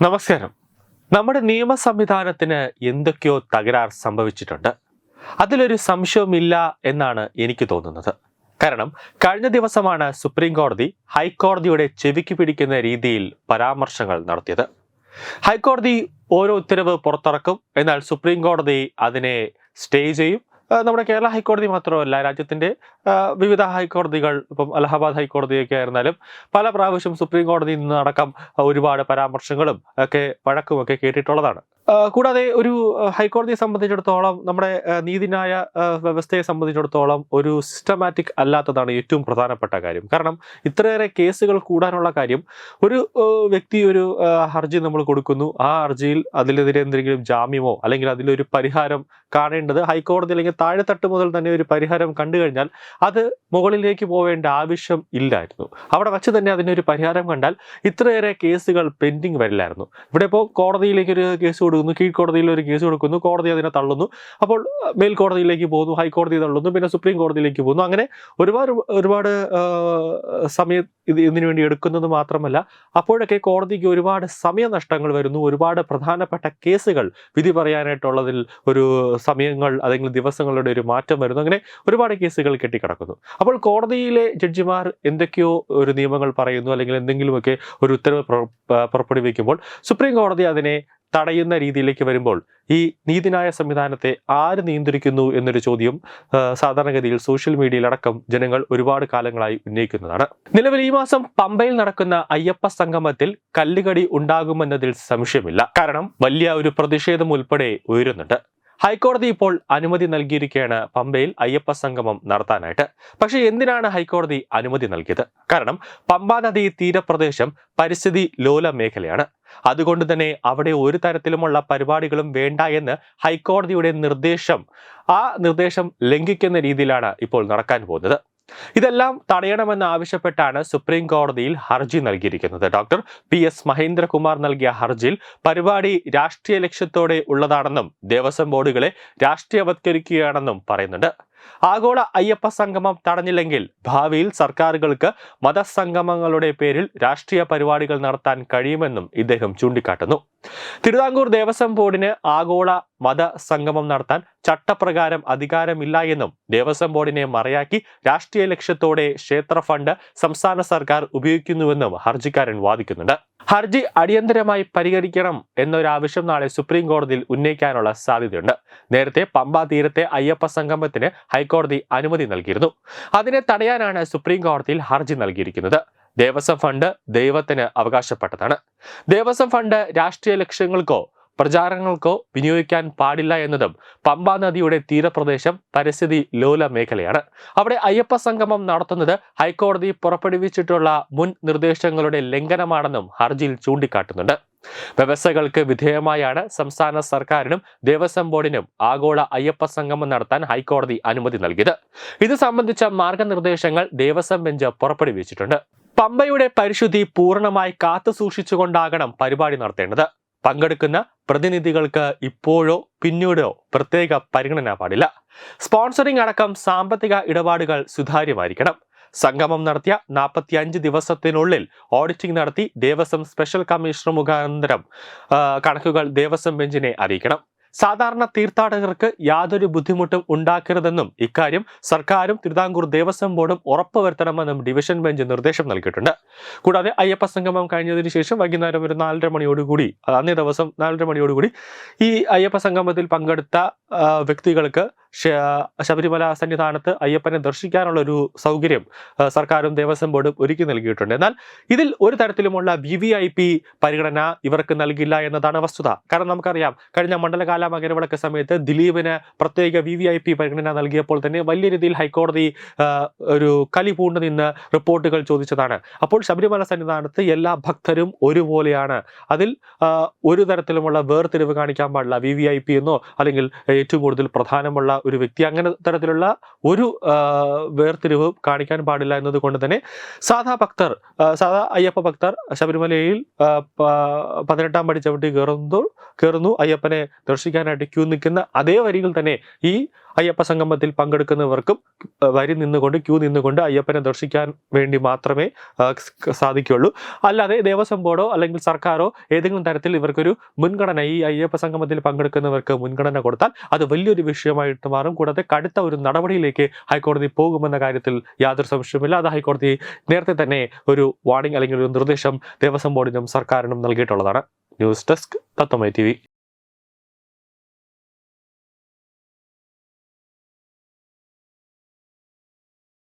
നമസ്കാരം. നമ്മുടെ നിയമ സംവിധാനത്തിന് എന്തൊക്കെയോ തകരാർ സംഭവിച്ചിട്ടുണ്ട്. അതിലൊരു സംശയവുമില്ല എന്നാണ് എനിക്ക് തോന്നുന്നത്. കാരണം കഴിഞ്ഞ ദിവസമാണ് സുപ്രീം കോടതി ഹൈക്കോടതിയുടെ ചെവിക്ക് പിടിക്കുന്ന രീതിയിൽ പരാമർശങ്ങൾ നടത്തിയത്. ഹൈക്കോടതി ഓരോ ഉത്തരവ് പുറത്തിറക്കും, എന്നാൽ സുപ്രീം കോടതി അതിനെ സ്റ്റേ ചെയ്യും. നമ്മുടെ കേരള ഹൈക്കോടതി മാത്രമല്ല, രാജ്യത്തിന്റെ വിവിധ ഹൈക്കോടതികൾ, ഇപ്പം അലഹബാദ് ഹൈക്കോടതിയൊക്കെ ആയിരുന്നാലും പല പ്രാവശ്യം സുപ്രീം കോടതിയിൽ നിന്ന് അടക്കം ഒരുപാട് പരാമർശങ്ങളും ഒക്കെ വഴക്കുമൊക്കെ കേട്ടിട്ടുള്ളതാണ്. കൂടാതെ ഒരു ഹൈക്കോടതിയെ സംബന്ധിച്ചിടത്തോളം, നമ്മുടെ നീതിന്യായ വ്യവസ്ഥയെ സംബന്ധിച്ചിടത്തോളം ഒരു സിസ്റ്റമാറ്റിക് അല്ലാത്തതാണ് ഏറ്റവും പ്രധാനപ്പെട്ട കാര്യം. കാരണം ഇത്രയേറെ കേസുകൾ കൂടാനുള്ള കാര്യം, ഒരു വ്യക്തി ഒരു ഹർജി നമ്മൾ കൊടുക്കുന്നു, ആ ഹർജിയിൽ അതിനെതിരെ എന്തെങ്കിലും ജാമ്യമോ അല്ലെങ്കിൽ അതിലൊരു പരിഹാരം കാണേണ്ടത് ഹൈക്കോടതി അല്ലെങ്കിൽ താഴെത്തട്ട് മുതൽ തന്നെ ഒരു പരിഹാരം കണ്ടു കഴിഞ്ഞാൽ അത് മുകളിലേക്ക് പോവേണ്ട ആവശ്യം ഇല്ലായിരുന്നു. അവിടെ വച്ച് തന്നെ അതിനൊരു പരിഹാരം കണ്ടാൽ ഇത്രയേറെ കേസുകൾ പെൻഡിങ് വരില്ലായിരുന്നു. ഇവിടെ ഇപ്പോൾ കോടതിയിലേക്ക് ഒരു കേസ് കൊടുക്കുന്നു, കീഴ്ക്കോടതിയിൽ ഒരു കേസ് കൊടുക്കുന്നു, കോടതി അതിനെ തള്ളുന്നു, അപ്പോൾ മേൽക്കോടതിയിലേക്ക് പോകുന്നു, ഹൈക്കോടതി തള്ളുന്നു, പിന്നെ സുപ്രീം കോടതിയിലേക്ക് പോകുന്നു. അങ്ങനെ ഒരുപാട് സമയം ഇതിനു വേണ്ടി എടുക്കുന്നത് മാത്രമല്ല, അപ്പോഴൊക്കെ കോടതിക്ക് ഒരുപാട് സമയനഷ്ടങ്ങൾ വരുന്നു. ഒരുപാട് പ്രധാനപ്പെട്ട കേസുകൾ വിധി പറയാനായിട്ടുള്ളതിൽ ഒരു സമയങ്ങൾ അല്ലെങ്കിൽ ദിവസങ്ങളുടെ ഒരു മാറ്റം വരുന്നു. അങ്ങനെ ഒരുപാട് കേസുകൾ കെട്ടിക്കിടക്കുന്നു. അപ്പോൾ കോടതിയിലെ ജഡ്ജിമാർ എന്തൊക്കെയോ ഒരു നിയമങ്ങൾ പറയുന്നു, അല്ലെങ്കിൽ എന്തെങ്കിലുമൊക്കെ ഒരു ഉത്തരവ് പുറപ്പെടുവിക്കുമ്പോൾ സുപ്രീം കോടതി അതിനെ തടയുന്ന രീതിയിലേക്ക് വരുമ്പോൾ ഈ നീതിന്യായ സംവിധാനത്തെ ആര് നിയന്ത്രിക്കുന്നു എന്നൊരു ചോദ്യം സാധാരണഗതിയിൽ സോഷ്യൽ മീഡിയയിലടക്കം ജനങ്ങൾ ഒരുപാട് കാലങ്ങളായി ഉന്നയിക്കുന്നതാണ്. നിലവിൽ ഈ മാസം പമ്പയിൽ നടക്കുന്ന അയ്യപ്പ സംഗമത്തിൽ കല്ലുകടി ഉണ്ടാകുമെന്നതിൽ സംശയമില്ല. കാരണം വലിയ ഒരു പ്രതിഷേധം ഉൾപ്പെടെ ഉയരുന്നുണ്ട്. ഹൈക്കോടതി ഇപ്പോൾ അനുമതി നൽകിയിരിക്കുകയാണ് പമ്പയിൽ അയ്യപ്പ സംഗമം നടത്താനായിട്ട്. പക്ഷേ എന്തിനാണ് ഹൈക്കോടതി അനുമതി നൽകിയത്? കാരണം പമ്പാ നദി തീരപ്രദേശം പരിസ്ഥിതി ലോല മേഖലയാണ്. അതുകൊണ്ട് തന്നെ അവിടെ ഒരു തരത്തിലുമുള്ള പരിപാടികളും വേണ്ട എന്ന് ഹൈക്കോടതിയുടെ നിർദ്ദേശം ലംഘിക്കുന്ന രീതിയിലാണ് ഇപ്പോൾ നടക്കാൻ പോകുന്നത്. ഇതെല്ലാം തടയണമെന്ന് ആവശ്യപ്പെട്ടാണ് സുപ്രീം കോടതിയിൽ ഹർജി നൽകിയിരിക്കുന്നത്. ഡോക്ടർ PS മഹേന്ദ്രകുമാർ നൽകിയ ഹർജിയിൽ പരിപാടി രാഷ്ട്രീയ ലക്ഷ്യത്തോടെ ഉള്ളതാണെന്നും ദേവസ്വം ബോർഡുകളെ രാഷ്ട്രീയവത്കരിക്കുകയാണെന്നും പറയുന്നുണ്ട്. ആഗോള അയ്യപ്പ സംഗമം തടഞ്ഞില്ലെങ്കിൽ ഭാവിയിൽ സർക്കാരുകൾക്ക് മതസംഗമങ്ങളുടെ പേരിൽ രാഷ്ട്രീയ പരിപാടികൾ നടത്താൻ കഴിയുമെന്നും ഇദ്ദേഹം ചൂണ്ടിക്കാട്ടുന്നു. തിരുവിതാംകൂർ ദേവസ്വം ബോർഡിന് ആഗോള മതസംഗമം നടത്താൻ ചട്ടപ്രകാരം അധികാരമില്ല എന്നും ദേവസ്വം ബോർഡിനെ മറയാക്കി രാഷ്ട്രീയ ലക്ഷ്യത്തോടെ ക്ഷേത്ര ഫണ്ട് സംസ്ഥാന സർക്കാർ ഉപയോഗിക്കുന്നുവെന്നും ഹർജിക്കാരൻ വാദിക്കുന്നുണ്ട്. ഹർജി അടിയന്തരമായി പരിഹരിക്കണം എന്നൊരാവശ്യം നാളെ സുപ്രീം കോടതിയിൽ ഉന്നയിക്കാനുള്ള സാധ്യതയുണ്ട്. നേരത്തെ പമ്പാ തീരത്തെ അയ്യപ്പ സംഗമത്തിന് ഹൈക്കോടതി അനുമതി നൽകിയിരുന്നു. അതിനെ തടയാനാണ് സുപ്രീം കോടതിയിൽ ഹർജി നൽകിയിരിക്കുന്നത്. ദേവസ്വം ഫണ്ട് ദൈവത്തിന് അവകാശപ്പെട്ടതാണ്. ദേവസ്വം ഫണ്ട് രാഷ്ട്രീയ ലക്ഷ്യങ്ങൾക്കോ പ്രചാരണങ്ങൾക്കോ വിനിയോഗിക്കാൻ പാടില്ല എന്നതും പമ്പാ നദിയുടെ തീരപ്രദേശം പരിസ്ഥിതി ലോല മേഖലയാണ്. അവിടെ അയ്യപ്പ സംഗമം നടത്തുന്നത് ഹൈക്കോടതി പുറപ്പെടുവിച്ചിട്ടുള്ള മുൻ നിർദ്ദേശങ്ങളുടെ ലംഘനമാണെന്നും ഹർജിയിൽ ചൂണ്ടിക്കാട്ടുന്നുണ്ട്. വ്യവസ്ഥകൾക്ക് വിധേയമായാണ് സംസ്ഥാന സർക്കാരിനും ദേവസ്വം ബോർഡിനും ആഗോള അയ്യപ്പ സംഗമം നടത്താൻ ഹൈക്കോടതി അനുമതി നൽകിയത്. ഇത് സംബന്ധിച്ച മാർഗനിർദ്ദേശങ്ങൾ ദേവസ്വം ബെഞ്ച് പുറപ്പെടുവിച്ചിട്ടുണ്ട്. പമ്പയുടെ പരിശുദ്ധി പൂർണ്ണമായി കാത്തു സൂക്ഷിച്ചുകൊണ്ടാകണം പരിപാടി നടത്തേണ്ടത്. പങ്കെടുക്കുന്ന പ്രതിനിധികൾക്ക് ഇപ്പോഴോ പിന്നീടോ പ്രത്യേക പരിഗണന പാടില്ല. സ്പോൺസറിംഗ് അടക്കം സാമ്പത്തിക ഇടപാടുകൾ സുതാര്യമായിരിക്കണം. സംഗമം നടത്തിയ 45 ദിവസത്തിനുള്ളിൽ ഓഡിറ്റിംഗ് നടത്തി ദേവസ്വം സ്പെഷ്യൽ കമ്മീഷണർ മുഖാന്തരം കണക്കുകൾ ദേവസ്വം ബെഞ്ചിനെ അറിയിക്കണം. സാധാരണ തീർത്ഥാടകർക്ക് യാതൊരു ബുദ്ധിമുട്ടും ഉണ്ടാക്കരുതെന്നും ഇക്കാര്യം സർക്കാരും തിരുവിതാംകൂർ ദേവസ്വം ബോർഡും ഉറപ്പുവരുത്തണമെന്നും ഡിവിഷൻ ബെഞ്ച് നിർദ്ദേശം നൽകിയിട്ടുണ്ട്. കൂടാതെ അയ്യപ്പ സംഗമം കഴിഞ്ഞതിന് ശേഷം വൈകുന്നേരം ഒരു 4:30 മണിയോടുകൂടി, അന്നേ ദിവസം 4:30 മണിയോടുകൂടി ഈ അയ്യപ്പ സംഗമത്തിൽ പങ്കെടുത്ത വ്യക്തികൾക്ക് ശബരിമല സന്നിധാനത്ത് അയ്യപ്പനെ ദർശിക്കാനുള്ള ഒരു സൗകര്യം സർക്കാരും ദേവസ്വം ബോർഡും ഒരുക്കി നൽകിയിട്ടുണ്ട്. എന്നാൽ ഇതിൽ ഒരു തരത്തിലുമുള്ള VVIP പരിഗണന ഇവർക്ക് നൽകില്ല എന്നതാണ് വസ്തുത. കാരണം നമുക്കറിയാം, കഴിഞ്ഞ മണ്ഡലകാല മകരവിളക്ക് സമയത്ത് ദിലീപിന് പ്രത്യേക VVIP പരിഗണന നൽകിയപ്പോൾ തന്നെ വലിയ രീതിയിൽ ഹൈക്കോടതി ഒരു കലി പൂണ്ടു നിന്ന് റിപ്പോർട്ടുകൾ ചോദിച്ചതാണ്. അപ്പോൾ ശബരിമല സന്നിധാനത്ത് എല്ലാ ഭക്തരും ഒരുപോലെയാണ്. അതിൽ ഒരു തരത്തിലുമുള്ള വേർതിരിവ് കാണിക്കാൻ പാടില്ല. VVIP എന്നോ അല്ലെങ്കിൽ ഏറ്റവും കൂടുതൽ പ്രധാനമുള്ള ഒരു വ്യക്തി, അങ്ങനെ തരത്തിലുള്ള ഒരു വേർതിരിവ് കാണിക്കാൻ പാടില്ല എന്നതുകൊണ്ട് തന്നെ സാധാ അയ്യപ്പ ഭക്തർ ശബരിമലയിൽ 18-ാം പടി ചവിട്ടി കയറുന്നു, അയ്യപ്പനെ ദർശിക്കാനായിട്ട് ക്യൂ നിൽക്കുന്ന അതേ വരികൾ തന്നെ ഈ അയ്യപ്പ സംഗമത്തിൽ പങ്കെടുക്കുന്നവർക്കും ക്യൂ നിന്നുകൊണ്ട് അയ്യപ്പനെ ദർശിക്കാൻ വേണ്ടി മാത്രമേ സാധിക്കുകയുള്ളൂ. അല്ലാതെ ദേവസ്വം ബോർഡോ അല്ലെങ്കിൽ സർക്കാരോ ഏതെങ്കിലും തരത്തിൽ ഇവർക്കൊരു മുൻഗണന, ഈ അയ്യപ്പ സംഗമത്തിൽ പങ്കെടുക്കുന്നവർക്ക് മുൻഗണന കൊടുത്താൽ അത് വലിയൊരു വിഷയമായിട്ട് മാറും. കൂടാതെ കടുത്ത ഒരു നടപടിയിലേക്ക് ഹൈക്കോടതി പോകുമെന്ന കാര്യത്തിൽ യാതൊരു സംശയവുമില്ല. അത് ഹൈക്കോടതി നേരത്തെ തന്നെ ഒരു വാർണിംഗ് അല്ലെങ്കിൽ ഒരു നിർദ്ദേശം ദേവസ്വം ബോർഡിനും സർക്കാരിനും നൽകിയിട്ടുള്ളതാണ്. ന്യൂസ് ഡെസ്ക് തത്വമൈ TV.